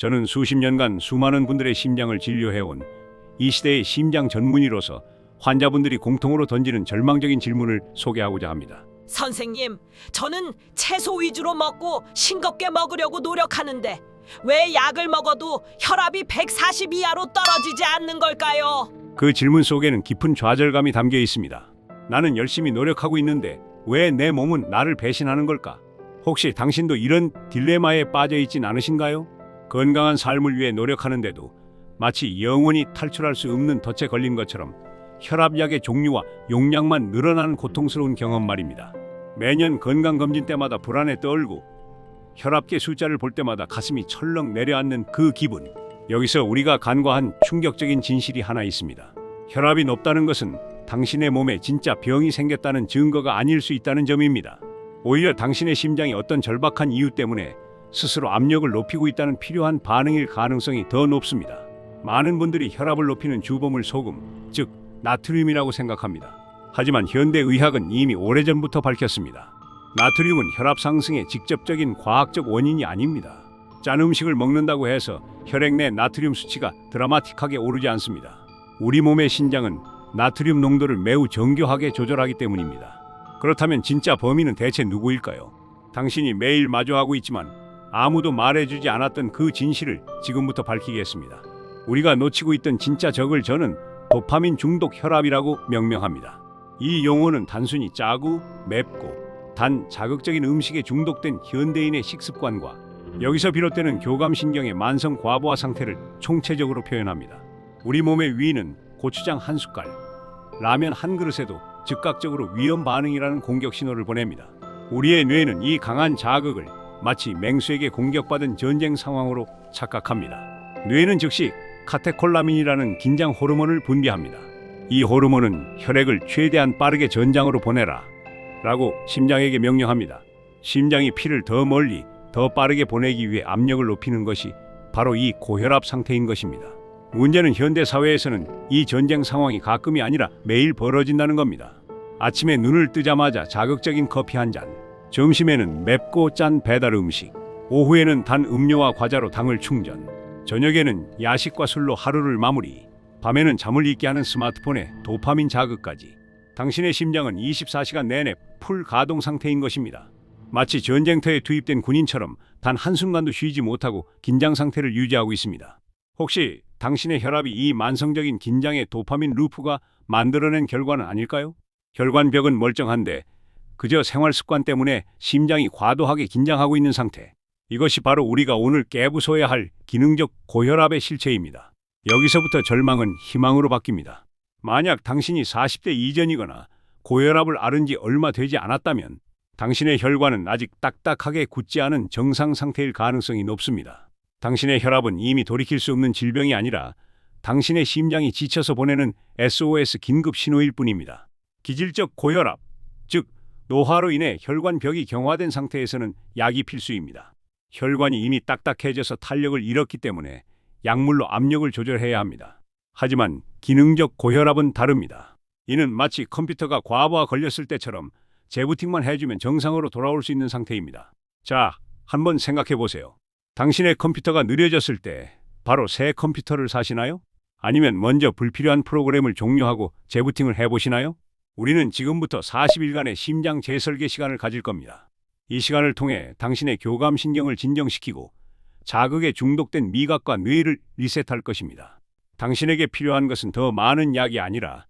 저는 수십 년간 수많은 분들의 심장을 진료해온 이 시대의 심장 전문의로서 환자분들이 공통으로 던지는 절망적인 질문을 소개하고자 합니다. 선생님, 저는 채소 위주로 먹고 싱겁게 먹으려고 노력하는데 왜 약을 먹어도 혈압이 140 이하로 떨어지지 않는 걸까요? 그 질문 속에는 깊은 좌절감이 담겨 있습니다. 나는 열심히 노력하고 있는데 왜 내 몸은 나를 배신하는 걸까? 혹시 당신도 이런 딜레마에 빠져 있진 않으신가요? 건강한 삶을 위해 노력하는데도 마치 영원히 탈출할 수 없는 덫에 걸린 것처럼 혈압약의 종류와 용량만 늘어나는 고통스러운 경험 말입니다. 매년 건강검진 때마다 불안에 떨고 혈압계 숫자를 볼 때마다 가슴이 철렁 내려앉는 그 기분. 여기서 우리가 간과한 충격적인 진실이 하나 있습니다. 혈압이 높다는 것은 당신의 몸에 진짜 병이 생겼다는 증거가 아닐 수 있다는 점입니다. 오히려 당신의 심장이 어떤 절박한 이유 때문에 스스로 압력을 높이고 있다는 필요한 반응일 가능성이 더 높습니다. 많은 분들이 혈압을 높이는 주범을 소금, 즉 나트륨이라고 생각합니다. 하지만 현대의학은 이미 오래전부터 밝혔습니다. 나트륨은 혈압 상승의 직접적인 과학적 원인이 아닙니다. 짠 음식을 먹는다고 해서 혈액 내 나트륨 수치가 드라마틱하게 오르지 않습니다. 우리 몸의 신장은 나트륨 농도를 매우 정교하게 조절하기 때문입니다. 그렇다면 진짜 범인은 대체 누구일까요? 당신이 매일 마주하고 있지만 아무도 말해주지 않았던 그 진실을 지금부터 밝히겠습니다. 우리가 놓치고 있던 진짜 적을 저는 도파민 중독 혈압이라고 명명합니다. 이 용어는 단순히 짜고 맵고 단 자극적인 음식에 중독된 현대인의 식습관과 여기서 비롯되는 교감신경의 만성 과부하 상태를 총체적으로 표현합니다. 우리 몸의 위는 고추장 한 숟갈, 라면 한 그릇에도 즉각적으로 위험 반응이라는 공격 신호를 보냅니다. 우리의 뇌는 이 강한 자극을 마치 맹수에게 공격받은 전쟁 상황으로 착각합니다. 뇌는 즉시 카테콜라민이라는 긴장 호르몬을 분비합니다. 이 호르몬은 혈액을 최대한 빠르게 전장으로 보내라 라고 심장에게 명령합니다. 심장이 피를 더 멀리 더 빠르게 보내기 위해 압력을 높이는 것이 바로 이 고혈압 상태인 것입니다. 문제는 현대 사회에서는 이 전쟁 상황이 가끔이 아니라 매일 벌어진다는 겁니다. 아침에 눈을 뜨자마자 자극적인 커피 한 잔, 점심에는 맵고 짠 배달 음식, 오후에는 단 음료와 과자로 당을 충전, 저녁에는 야식과 술로 하루를 마무리, 밤에는 잠을 잊게 하는 스마트폰에 도파민 자극까지. 당신의 심장은 24시간 내내 풀 가동 상태인 것입니다. 마치 전쟁터에 투입된 군인처럼 단 한순간도 쉬지 못하고 긴장 상태를 유지하고 있습니다. 혹시 당신의 혈압이 이 만성적인 긴장의 도파민 루프가 만들어낸 결과는 아닐까요? 혈관벽은 멀쩡한데 그저 생활 습관 때문에 심장이 과도하게 긴장하고 있는 상태. 이것이 바로 우리가 오늘 깨부숴야 할 기능적 고혈압의 실체입니다. 여기서부터 절망은 희망으로 바뀝니다. 만약 당신이 40대 이전이거나 고혈압을 앓은 지 얼마 되지 않았다면 당신의 혈관은 아직 딱딱하게 굳지 않은 정상 상태일 가능성이 높습니다. 당신의 혈압은 이미 돌이킬 수 없는 질병이 아니라 당신의 심장이 지쳐서 보내는 SOS 긴급 신호일 뿐입니다. 기질적 고혈압, 즉 노화로 인해 혈관벽이 경화된 상태에서는 약이 필수입니다. 혈관이 이미 딱딱해져서 탄력을 잃었기 때문에 약물로 압력을 조절해야 합니다. 하지만 기능적 고혈압은 다릅니다. 이는 마치 컴퓨터가 과부하 걸렸을 때처럼 재부팅만 해주면 정상으로 돌아올 수 있는 상태입니다. 자, 한번 생각해 보세요. 당신의 컴퓨터가 느려졌을 때 바로 새 컴퓨터를 사시나요? 아니면 먼저 불필요한 프로그램을 종료하고 재부팅을 해보시나요? 우리는 지금부터 40일간의 심장 재설계 시간을 가질 겁니다. 이 시간을 통해 당신의 교감신경을 진정시키고 자극에 중독된 미각과 뇌를 리셋할 것입니다. 당신에게 필요한 것은 더 많은 약이 아니라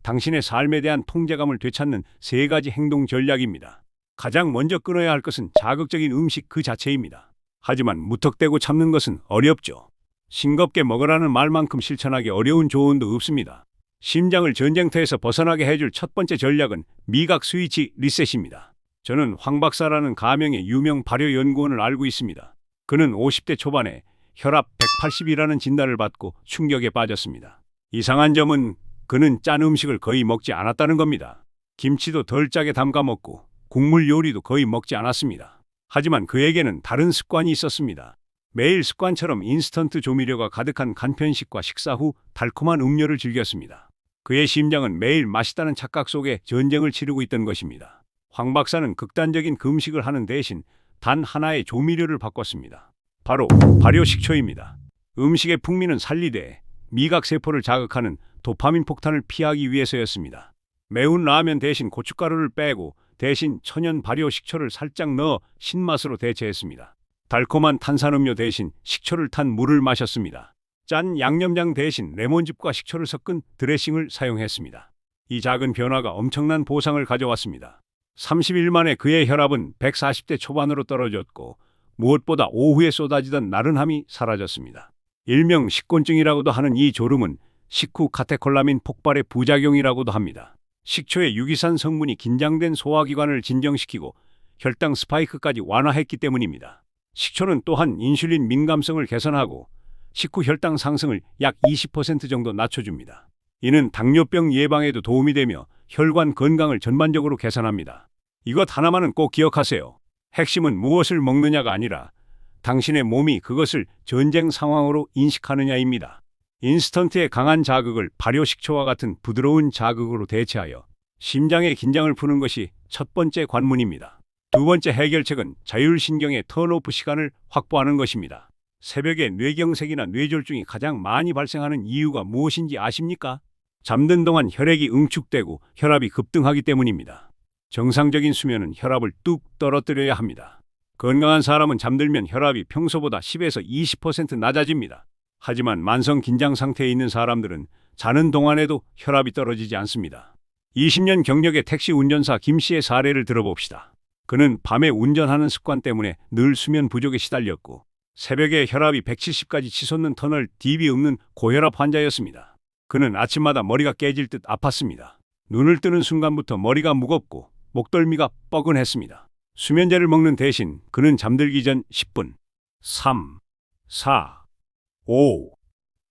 당신의 삶에 대한 통제감을 되찾는 3가지 행동 전략입니다. 가장 먼저 끊어야 할 것은 자극적인 음식 그 자체입니다. 하지만 무턱대고 참는 것은 어렵죠. 싱겁게 먹으라는 말만큼 실천하기 어려운 조언도 없습니다. 심장을 전쟁터에서 벗어나게 해줄 첫 번째 전략은 미각 스위치 리셋입니다. 저는 황 박사라는 가명의 유명 발효 연구원을 알고 있습니다. 그는 50대 초반에 혈압 180이라는 진단을 받고 충격에 빠졌습니다. 이상한 점은 그는 짠 음식을 거의 먹지 않았다는 겁니다. 김치도 덜 짜게 담가 먹고 국물 요리도 거의 먹지 않았습니다. 하지만 그에게는 다른 습관이 있었습니다. 매일 습관처럼 인스턴트 조미료가 가득한 간편식과 식사 후 달콤한 음료를 즐겼습니다. 그의 심장은 매일 맛있다는 착각 속에 전쟁을 치르고 있던 것입니다. 황 박사는 극단적인 금식을 하는 대신 단 하나의 조미료를 바꿨습니다. 바로 발효식초입니다. 음식의 풍미는 살리되 미각세포를 자극하는 도파민 폭탄을 피하기 위해서였습니다. 매운 라면 대신 고춧가루를 빼고 대신 천연 발효식초를 살짝 넣어 신맛으로 대체했습니다. 달콤한 탄산음료 대신 식초를 탄 물을 마셨습니다. 짠 양념장 대신 레몬즙과 식초를 섞은 드레싱을 사용했습니다. 이 작은 변화가 엄청난 보상을 가져왔습니다. 30일 만에 그의 혈압은 140대 초반으로 떨어졌고 무엇보다 오후에 쏟아지던 나른함이 사라졌습니다. 일명 식곤증이라고도 하는 이 졸음은 식후 카테콜라민 폭발의 부작용이라고도 합니다. 식초의 유기산 성분이 긴장된 소화기관을 진정시키고 혈당 스파이크까지 완화했기 때문입니다. 식초는 또한 인슐린 민감성을 개선하고 식후 혈당 상승을 약 20% 정도 낮춰줍니다. 이는 당뇨병 예방에도 도움이 되며 혈관 건강을 전반적으로 개선합니다. 이것 하나만은 꼭 기억하세요. 핵심은 무엇을 먹느냐가 아니라 당신의 몸이 그것을 전쟁 상황으로 인식하느냐입니다. 인스턴트의 강한 자극을 발효식초와 같은 부드러운 자극으로 대체하여 심장의 긴장을 푸는 것이 첫 번째 관문입니다. 두 번째 해결책은 자율신경의 턴오프 시간을 확보하는 것입니다. 새벽에 뇌경색이나 뇌졸중이 가장 많이 발생하는 이유가 무엇인지 아십니까? 잠든 동안 혈액이 응축되고 혈압이 급등하기 때문입니다. 정상적인 수면은 혈압을 뚝 떨어뜨려야 합니다. 건강한 사람은 잠들면 혈압이 평소보다 10에서 20% 낮아집니다. 하지만 만성 긴장 상태에 있는 사람들은 자는 동안에도 혈압이 떨어지지 않습니다. 20년 경력의 택시 운전사 김 씨의 사례를 들어봅시다. 그는 밤에 운전하는 습관 때문에 늘 수면 부족에 시달렸고 새벽에 혈압이 170까지 치솟는 터널 딥이 없는 고혈압 환자였습니다. 그는 아침마다 머리가 깨질 듯 아팠습니다. 눈을 뜨는 순간부터 머리가 무겁고 목덜미가 뻐근했습니다. 수면제를 먹는 대신 그는 잠들기 전 10분, 3, 4, 5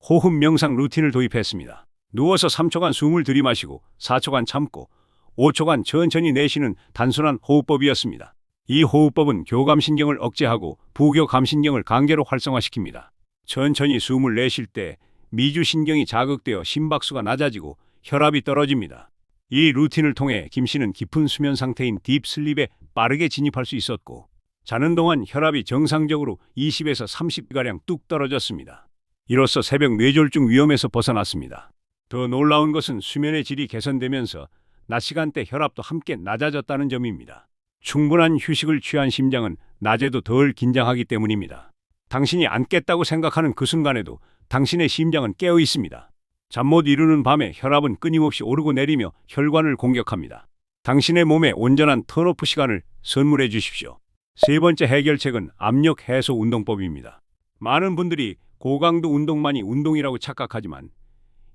호흡 명상 루틴을 도입했습니다. 누워서 3초간 숨을 들이마시고 4초간 참고 5초간 천천히 내쉬는 단순한 호흡법이었습니다. 이 호흡법은 교감신경을 억제하고 부교감신경을 강제로 활성화시킵니다. 천천히 숨을 내쉴 때 미주신경이 자극되어 심박수가 낮아지고 혈압이 떨어집니다. 이 루틴을 통해 김 씨는 깊은 수면 상태인 딥슬립에 빠르게 진입할 수 있었고 자는 동안 혈압이 정상적으로 20에서 30가량 뚝 떨어졌습니다. 이로써 새벽 뇌졸중 위험에서 벗어났습니다. 더 놀라운 것은 수면의 질이 개선되면서 낮 시간대 혈압도 함께 낮아졌다는 점입니다. 충분한 휴식을 취한 심장은 낮에도 덜 긴장하기 때문입니다. 당신이 안 깼다고 생각하는 그 순간에도 당신의 심장은 깨어 있습니다. 잠 못 이루는 밤에 혈압은 끊임없이 오르고 내리며 혈관을 공격합니다. 당신의 몸에 온전한 턴오프 시간을 선물해 주십시오. 세 번째 해결책은 압력 해소 운동법입니다. 많은 분들이 고강도 운동만이 운동이라고 착각하지만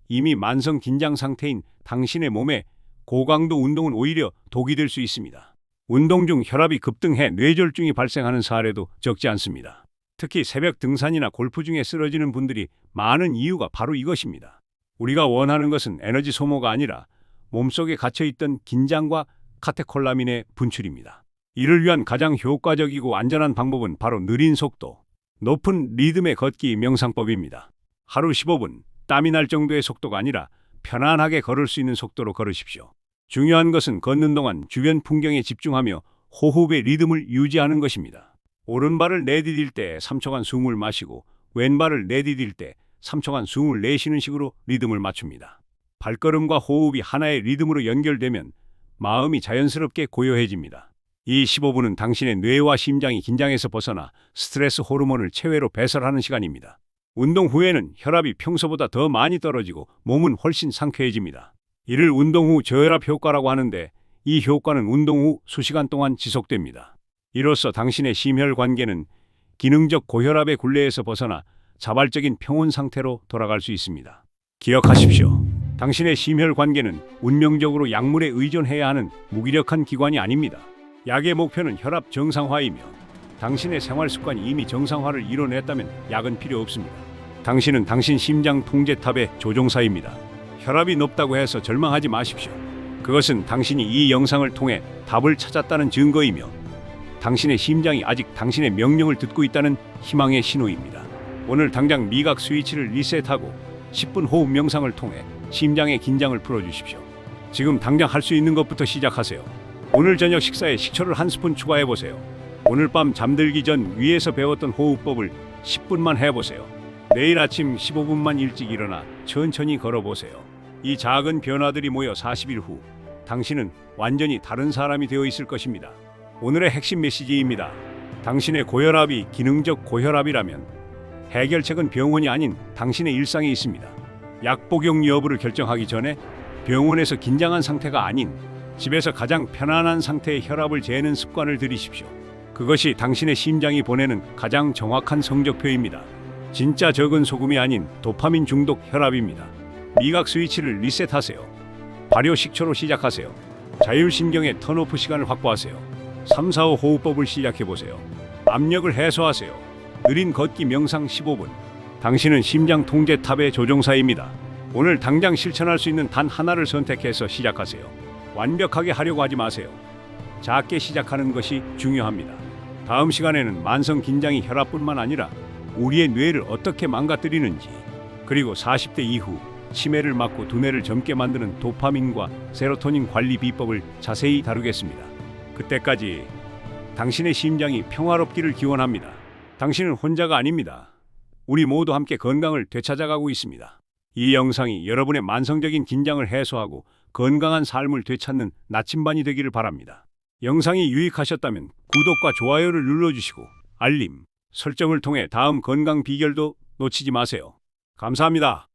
이미 만성 긴장 상태인 당신의 몸에 고강도 운동은 오히려 독이 될 수 있습니다. 운동 중 혈압이 급등해 뇌졸중이 발생하는 사례도 적지 않습니다. 특히 새벽 등산이나 골프 중에 쓰러지는 분들이 많은 이유가 바로 이것입니다. 우리가 원하는 것은 에너지 소모가 아니라 몸속에 갇혀있던 긴장과 카테콜라민의 분출입니다. 이를 위한 가장 효과적이고 안전한 방법은 바로 느린 속도, 높은 리듬의 걷기 명상법입니다. 하루 15분, 땀이 날 정도의 속도가 아니라 편안하게 걸을 수 있는 속도로 걸으십시오. 중요한 것은 걷는 동안 주변 풍경에 집중하며 호흡의 리듬을 유지하는 것입니다. 오른발을 내디딜 때 3초간 숨을 마시고 왼발을 내디딜 때 3초간 숨을 내쉬는 식으로 리듬을 맞춥니다. 발걸음과 호흡이 하나의 리듬으로 연결되면 마음이 자연스럽게 고요해집니다. 이 15분은 당신의 뇌와 심장이 긴장에서 벗어나 스트레스 호르몬을 체외로 배설하는 시간입니다. 운동 후에는 혈압이 평소보다 더 많이 떨어지고 몸은 훨씬 상쾌해집니다. 이를 운동 후 저혈압 효과라고 하는데 이 효과는 운동 후 수시간 동안 지속됩니다. 이로써 당신의 심혈관계는 기능적 고혈압의 굴레에서 벗어나 자발적인 평온 상태로 돌아갈 수 있습니다. 기억하십시오. 당신의 심혈관계는 운명적으로 약물에 의존해야 하는 무기력한 기관이 아닙니다. 약의 목표는 혈압 정상화이며 당신의 생활 습관이 이미 정상화를 이뤄냈다면 약은 필요 없습니다. 당신은 당신 심장 통제탑의 조종사입니다. 혈압이 높다고 해서 절망하지 마십시오. 그것은 당신이 이 영상을 통해 답을 찾았다는 증거이며 당신의 심장이 아직 당신의 명령을 듣고 있다는 희망의 신호입니다. 오늘 당장 미각 스위치를 리셋하고 10분 호흡 명상을 통해 심장의 긴장을 풀어주십시오. 지금 당장 할 수 있는 것부터 시작하세요. 오늘 저녁 식사에 식초를 한 스푼 추가해보세요. 오늘 밤 잠들기 전 위에서 배웠던 호흡법을 10분만 해보세요. 내일 아침 15분만 일찍 일어나 천천히 걸어보세요. 이 작은 변화들이 모여 40일 후 당신은 완전히 다른 사람이 되어 있을 것입니다. 오늘의 핵심 메시지입니다. 당신의 고혈압이 기능적 고혈압이라면 해결책은 병원이 아닌 당신의 일상에 있습니다. 약 복용 여부를 결정하기 전에 병원에서 긴장한 상태가 아닌 집에서 가장 편안한 상태의 혈압을 재는 습관을 들이십시오. 그것이 당신의 심장이 보내는 가장 정확한 성적표입니다. 진짜 적은 소금이 아닌 도파민 중독 혈압입니다. 미각 스위치를 리셋하세요. 발효 식초로 시작하세요. 자율신경의 턴오프 시간을 확보하세요. 3, 4, 5 호흡법을 시작해보세요. 압력을 해소하세요. 느린 걷기 명상 15분. 당신은 심장 통제탑의 조종사입니다. 오늘 당장 실천할 수 있는 단 하나를 선택해서 시작하세요. 완벽하게 하려고 하지 마세요. 작게 시작하는 것이 중요합니다. 다음 시간에는 만성 긴장이 혈압뿐만 아니라 우리의 뇌를 어떻게 망가뜨리는지, 그리고 40대 이후 치매를 막고 두뇌를 젊게 만드는 도파민과 세로토닌 관리 비법을 자세히 다루겠습니다. 그때까지 당신의 심장이 평화롭기를 기원합니다. 당신은 혼자가 아닙니다. 우리 모두 함께 건강을 되찾아가고 있습니다. 이 영상이 여러분의 만성적인 긴장을 해소하고 건강한 삶을 되찾는 나침반이 되기를 바랍니다. 영상이 유익하셨다면 구독과 좋아요를 눌러주시고 알림 설정을 통해 다음 건강 비결도 놓치지 마세요. 감사합니다.